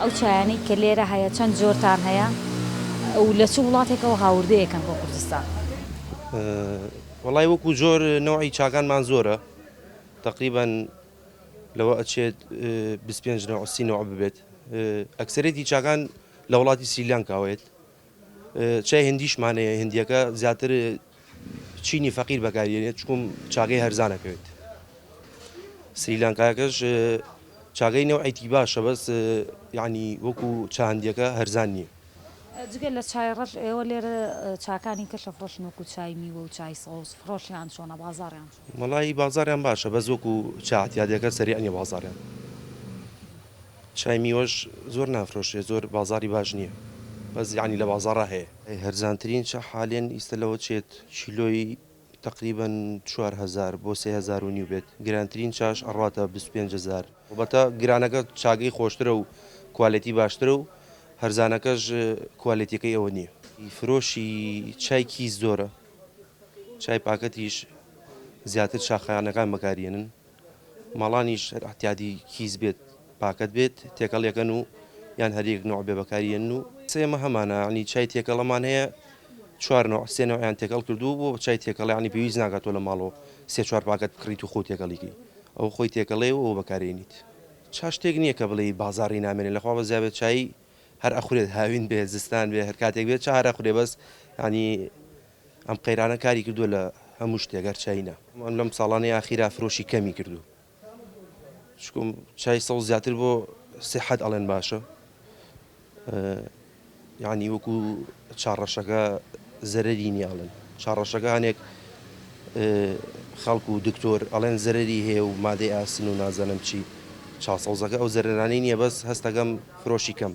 ئەو چایانەی کە لێرە هەیە چەند جۆرتان هەیە و لە چ وڵاتێکەوە هاوردەیەکەن بۆ کوردستان؟ وڵای وەکو جۆر نەوعی چاکانمان زۆرە تقریبان لەوە ئەچێت 25 نوع 30 نوع ببێت ئەکسەرێتی چاکان لە وڵاتی سریلانکاوێت چای هندیشمانەیە هندیەکە زیاتر چینی فەقیر بەکارێنێت چکم چاکەی هەرزانەکەوێت سریلانکایەکەش چاکەی نەوعیتی باشە بەس یعنی وەکو چا هەندیەکە هەرزان نییە. جگەل لە چای ڕەش ئێوە لێرە چاکانی کەشە فرۆشن وەکو چای میوە و چای سەوز فرۆشیان چۆنە بازاڕیان؟ وەڵی بازاریان باشە بەس وەکو چاعتیادەکە سەریع نییە بازاریان. چای میوەش زۆر نافرۆشێ زۆر بازاری باش نییە بەس یعنی لە بازاڕە هەیە هەرزانترین چا حالێن ئیستا لەوە چێت کیلۆی تقریبا 4000 بۆ 3500 بێت گرانترین چاش ئەڕاتە 25000 بەتە گرانەکە چاگەی خۆشترە و کوالەتی باشترە و هەرزانەکەش کوالەتیەکەی ئەوە نییە فرۆشی چایکی زۆرە چای پاکەتیش زیاتر شاخەیانەکان بەکارێنن ماڵانیش احتیاطی کیز بێت پاکەت بێت تێکەڵیەکەن و یان هەرێک نوع بێ بەکارێن و سێمە هەمانە ینی چای تێکەڵەمان هەیە 4 نوع 3 نوعیان تێکەڵ کردو بۆ چای تێکەڵ ینی پێویست ناکاتەوە لە ماڵەوە 3-4 پاکەت بکڕیت و خۆ تێکەڵیکی ئەو خۆی تێکەڵێ و ئەو بەکارێنیت چا شتێک نییە کە بڵێ بازاڕی نامێنێت لەخوا بەزیابێت چای هەر ئەخورێت هاوین بێت زستان بێ هەر کاتێک بێت چا هەر ئەخورێ بەس ینی ئەم قەیرانە کاری کردووە لە هەموو شتێگەر چاینە لەم ساڵانەی ئاخیرا فرۆشی کەمی کردو چکم چای سەوز زیاتر بۆ سیحەت ئەڵێن باشە یعنی وەکو چاڕەشەکە زەرەری نیاڵن چاڕەشەکە هەنێک خەڵکو و دکتۆر ئەڵێن زەرەری هەیە و مادەی ئاسن و نازانم چی چاسەوزەکە ئەو زەرەرانەی نییە بەس هەستەکەم فرۆشی کەم